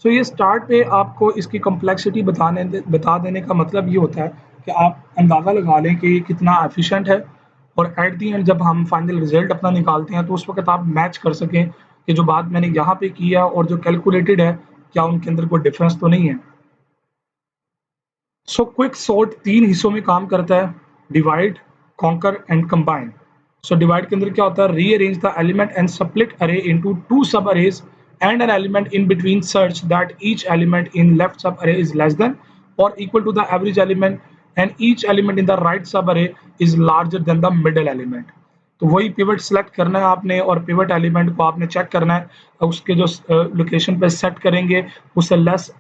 सो ये स्टार्ट पे आपको इसकी कॉम्प्लेक्सिटी बता देने का मतलब ये होता है कि आप अंदाज़ा लगा लें कि ये कितना एफिशिएंट है और एट द एंड जब हम फाइनल रिजल्ट अपना निकालते हैं तो उस वक़्त आप मैच कर सकें कि जो बात मैंने यहाँ पे किया और जो कैलकुलेटेड है, क्या उनके अंदर कोई डिफरेंस तो नहीं है। सो क्विक सॉर्ट 3 हिस्सों में काम करता है, divide, conquer and combine. So divide के अंदर क्या होता है, rearrange the element and split अरे इनटू 2 सब arrays and an element in between such that each element in left subarray is less than or equal to the average element and each element in the right subarray is larger than the middle element। तो वही pivot select करना है आपने और pivot element को आपने check करना है, उसके जो लोकेशन पे सेट करेंगे उससे लेस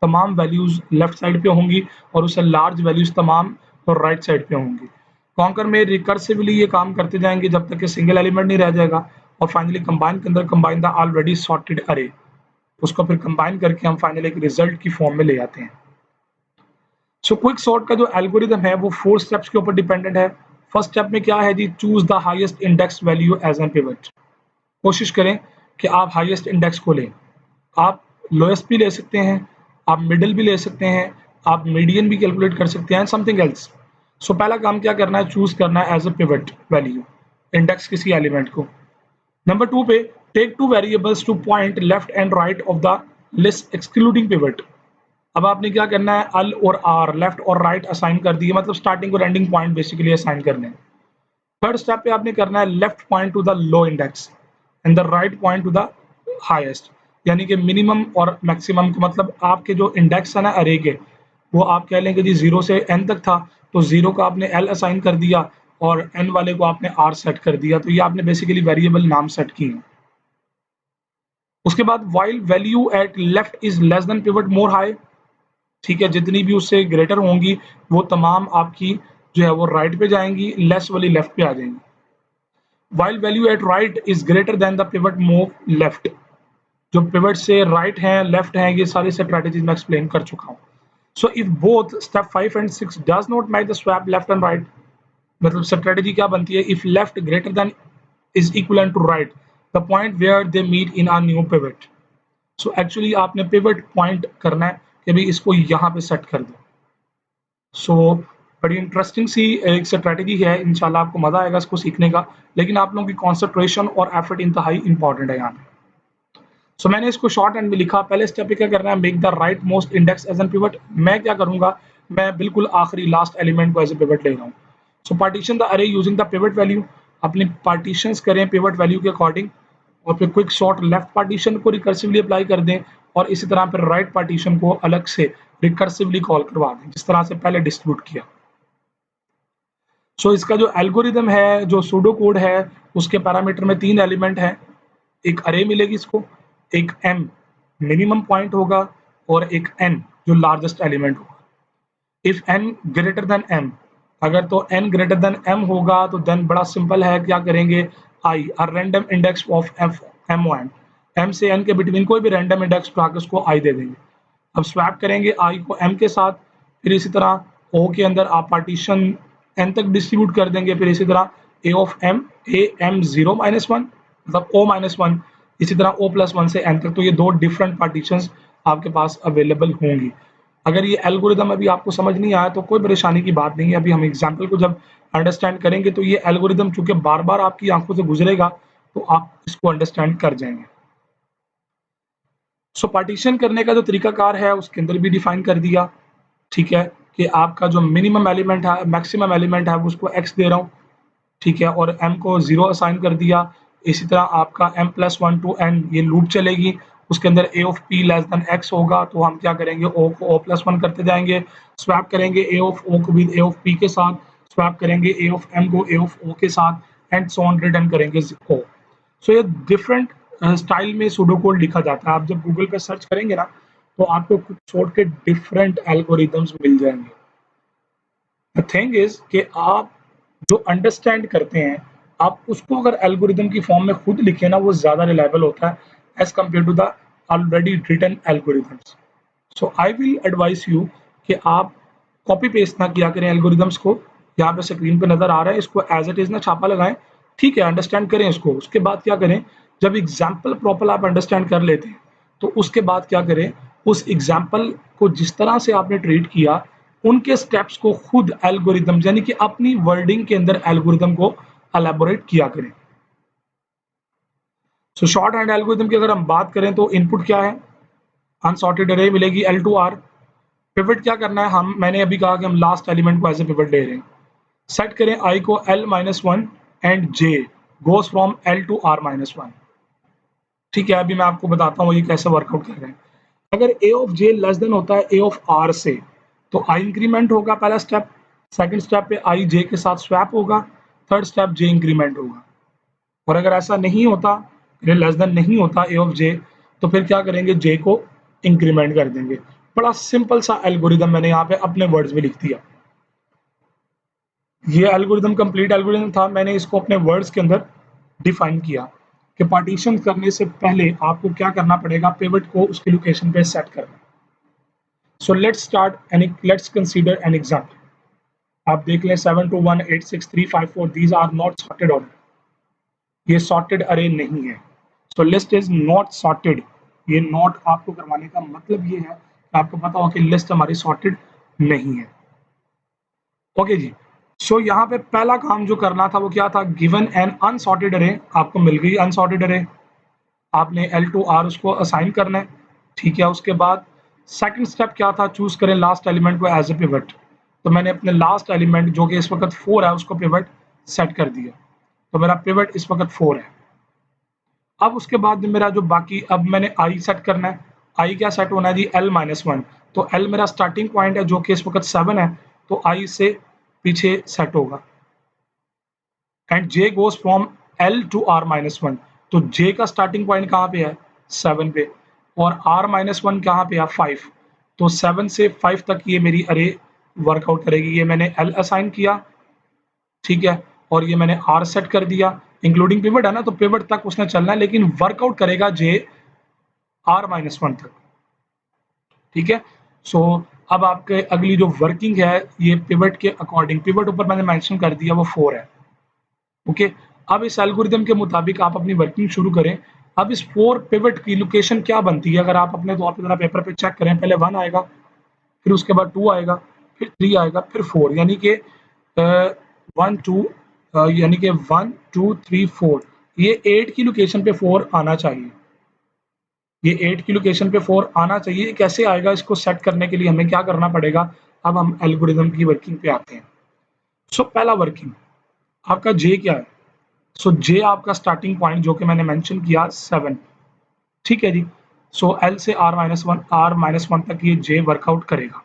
तमाम वैल्यूज लेफ्ट साइड पे होंगी और उससे लार्ज वैल्यूज तमाम और राइट साइड पे होंगी। कॉन्कर में रिकर्सिवली ये काम करते जाएंगे जब तक कि सिंगल एलिमेंट नहीं रह जाएगा और फाइनली कंबाइन के अंदर कंबाइन द ऑलरेडी सॉर्टेड अरे, उसको फिर कंबाइन करके हम फाइनली एक रिजल्ट की फॉर्म में ले आते हैं। सो क्विक सॉर्ट का जो एल्गोरिदम है वो 4 स्टेप्स के ऊपर डिपेंडेंट है। फर्स्ट स्टेप में क्या है जी, choose the highest index value as an pivot. कोशिश करें कि आप हाईएस्ट इंडेक्स को लें। आप लोएस्ट भी ले सकते हैं, आप मिडिल भी ले सकते हैं, आप मीडियन भी कैलकुलेट कर सकते हैं, समथिंग एल्स। सो पहला काम क्या करना है, चूज करना है as a pivot value, index किसी एलिमेंट को। नंबर 2 पे take 2 variables to point left and right of the list excluding pivot. अब आपने क्या करना है, अल और आर लेफ्ट और राइट असाइन कर दिए, मतलब स्टार्टिंग और एंडिंग पॉइंट बेसिकली असाइन करने हैं। थर्ड स्टेप पे आपने करना है left point two the low index and the right point two the highest, यानी कि मिनिमम और मैक्सिमम को, मतलब आपके जो इंडेक्स है ना अरे के, वो आप कह लेंगे जी 0 से n तक था, तो 0 का आपने l असाइन कर दिया और n वाले को आपने r सेट कर दिया, तो ये आपने बेसिकली वेरिएबल नाम सेट किए हैं। उसके बाद while value at left is less than pivot move हाई, ठीक है, जितनी भी उससे ग्रेटर होंगी वो तमाम आपकी जो है वो राइट पे जाएंगी, लेस वाली लेफ्ट पे आ जाएंगी। While value at right is greater than the pivot move left, जो पिवट से राइट हैं लेफ्ट हैं, ये सारी स्ट्रेटजीज मैं एक्सप्लेन कर चुका हूँ। So if both step 5 and 6 does not match the swap left and right, मतलब स्ट्रेटजी क्या बनती है, if left greater than is equal to right the point where they meet in a new pivot. So actually आपने pivot point करना है कि भाई इसको यहाँ पे सेट कर दो। सो बड़ी इंटरेस्टिंग सी एक स्ट्रेटजी है, इंशाल्लाह आपको मजा आएगा इसको सीखने का, लेकिन आप लोगों की कॉन्सेंट्रेशन और एफर्ट इंतहाई इंपॉर्टेंट है यहाँ पे। सो मैंने इसको शॉर्ट एंड में लिखा, पहले स्टेप पे क्या करना है, make the rightmost index as an pivot. मैं क्या करूंगा, मैं बिल्कुल आखिरी लास्ट एलिमेंट को एज ए पिवट ले रहा हूँ। So partition the array using the pivot value, अपनी पार्टीशंस करें पिवट वैल्यू के अकॉर्डिंग, और फिर क्विक सॉर्ट लेफ्ट पार्टीशन को रिकर्सिवली अप्लाई कर दें और इसी तरह फिर राइट पार्टीशन को अलग से रिकर्सिवली कॉल करवा दें जिस तरह से पहले डिस्ट्रीब्यूट किया। सो इसका जो एल्गोरिदम है, जो सूडो कोड है, उसके पैरामीटर में 3 एलिमेंट हैं, एक अरे मिलेगी इसको, एक m मिनिमम पॉइंट होगा और एक n जो लार्जेस्ट एलिमेंट होगा। If n greater than m, अगर तो n ग्रेटर देन m होगा तो देन बड़ा सिंपल है, क्या करेंगे, i a random index of f m1, m से n के बिटवीन कोई भी रैंडम इंडेक्स उठा के उसको i दे देंगे। अब स्वैप करेंगे i को m के साथ, फिर इसी तरह o के अंदर आप पार्टीशन n तक डिस्ट्रीब्यूट कर देंगे, फिर इसी तरह a of m a m 0 minus 1 मतलब o माइनस 1, इसी तरह o प्लस 1 से n तक, तो ये 2 डिफरेंट पार्टीशंस आपके पास अवेलेबल होंगी। अगर ये एल्गोरिदम अभी आपको समझ नहीं आया तो कोई परेशानी की बात नहीं है, अभी हम एग्जाम्पल को जब अंडरस्टैंड करेंगे तो ये एल्गोरिदम चूंकि बार बार आपकी आंखों से गुजरेगा तो आप इसको अंडरस्टैंड कर जाएंगे। सो पार्टीशन करने का जो तरीकाकार है उसके अंदर भी डिफाइन कर दिया, ठीक है, कि आपका जो मिनिमम एलिमेंट है मैक्सिमम एलिमेंट है उसको x दे रहा हूँ, ठीक है, और m को 0 असाइन कर दिया। इसी तरह आपका m प्लस 1 टू n ये लूप चलेगी, उसके अंदर a of p less than x होगा तो हम क्या करेंगे, o को o प्लस 1 करते जाएंगे, स्वैप करेंगे a ऑफ o को भी a ऑफ p के साथ, स्वैप करेंगे a ऑफ m को a ऑफ o के साथ एंड सो ऑन रिटर्न करेंगे o। सो ये डिफरेंट स्टाइल में सूडो कोड लिखा जाता है। आप जब गूगल पे सर्च करेंगे ना तो आपको कुछ सॉर्ट के डिफरेंट एल्गोरिदम्स मिल जाएंगे। द थिंग इज कि आप जो अंडरस्टैंड करते हैं, आप उसको अगर एल्गोरिदम की फॉर्म में खुद लिखें ना, वो ज़्यादा रिलायबल होता है as compare to the already written algorithms. So I will advise you कि आप कॉपी पेस्ट ना किया करें एल्गोरिदम्स को, यहाँ पे स्क्रीन पे नजर आ रहा है, इसको एज इट इज ना छापा लगाएं, ठीक है, अंडरस्टैंड करें इसको। उसके बाद क्या करें, जब एग्जाम्पल प्रॉपर आप अंडरस्टैंड कर लेते हैं तो उसके बाद क्या करें, उस एग्जाम्पल को जिस तरह से आपने ट्रीट किया उनके स्टेप्स को खुद एल्गोरिदम यानी कि अपनी वर्डिंग के अंदर एल्गोरिदम को एलैबोरेट किया करें। सो शॉर्ट हैंड एल्गोरिदम की अगर हम बात करें तो इनपुट क्या है, अनसॉर्टेड अरे मिलेगी L टू R। पिवट क्या करना है, मैंने अभी कहा कि हम लास्ट एलिमेंट को एज ए पिवट ले रहे हैं। सेट करें I को L-1 and J goes from L to R-1। ठीक है, अभी मैं आपको बताता हूँ ये कैसे वर्कआउट कर रहे हैं। अगर A of J less than होता है A ऑफ R से तो I इंक्रीमेंट होगा पहला स्टेप, सेकंड स्टेप पे I J के साथ स्वैप होगा, थर्ड स्टेप J इंक्रीमेंट होगा। और अगर ऐसा नहीं होता, ये लेस देन नहीं होता A ऑफ J, तो फिर क्या करेंगे, J को इंक्रीमेंट कर देंगे। बड़ा सिंपल सा एल्गोरिदम मैंने यहाँ पे अपने वर्ड्स में लिख दिया। ये एल्गोरिदम कंप्लीट एल्गोरिदम था, मैंने इसको अपने वर्ड्स के अंदर डिफाइन किया कि पार्टीशन करने से पहले आपको क्या करना पड़ेगा, पिवट को उसकी लोकेशन पे सेट करना। So let's start and let's consider an example. आप देख लें 721 863 54 these are not sorted order, ये सॉर्टेड अरे नहीं है। So list is not sorted. ये नॉट आपको करवाने का मतलब ये है कि आपको पता हो कि लिस्ट हमारी सॉर्टेड नहीं है। ओके जी, सो यहाँ पे पहला काम जो करना था वो क्या था, गिवन एन अनसॉर्टेड अरे, आपको मिल गई अनसॉर्टेड अरे, आपने L टू R उसको असाइन करना है। ठीक है, उसके बाद सेकंड स्टेप क्या था, चूज करें लास्ट एलिमेंट को एज ए पिवट। तो मैंने अपने लास्ट एलिमेंट जो कि इस वक्त 4 है उसको पिवट सेट कर दिया, तो मेरा पिवट इस वक्त 4 है। अब उसके बाद मेरा जो बाकी, अब मैंने I सेट करना है। I क्या सेट होना है जी, L-1। तो L मेरा स्टार्टिंग पॉइंट है जो कि इस वक्त 7 है, तो I से पीछे सेट होगा। And J goes from L to R-1, तो J का स्टार्टिंग पॉइंट कहाँ पे है, 7 पे, और R-1 कहाँ पे है, 5। तो 7 से 5 तक ये मेरी अरे वर्कआउट करेगी। ये मैंने L असाइन किया, ठीक है, और ये मैंने R सेट कर दिया, इंक्लूडिंग पिवट है ना, तो पिवट तक उसने चलना है, लेकिन वर्कआउट करेगा J R-1 तक। ठीक है, सो अब आपके अगली जो वर्किंग है ये पिवट के अकॉर्डिंग, पिवट ऊपर मैंने मेंशन कर दिया वो 4 है। ओके, अब इस एल्गोरिदम के मुताबिक आप अपनी वर्किंग शुरू करें। अब इस 4 पिवट की लोकेशन क्या बनती है, अगर आप अपने तौर पे जरा पेपर पे चेक करें, पहले 1 आएगा, फिर उसके बाद 2 आएगा, फिर 3 आएगा, फिर 4, यानी कि 1 2 यानी कि 1 2 3 4, ये 8 की लोकेशन पे 4 आना चाहिए। ये 8 की लोकेशन पे 4 आना चाहिए। कैसे आएगा, इसको सेट करने के लिए हमें क्या करना पड़ेगा, अब हम एल्गोरिदम की वर्किंग पे आते हैं। सो पहला वर्किंग आपका J क्या है, सो J आपका स्टार्टिंग पॉइंट जो कि मैंने मेंशन किया 7। ठीक है जी, सो L से R-1 तक ये J वर्कआउट करेगा।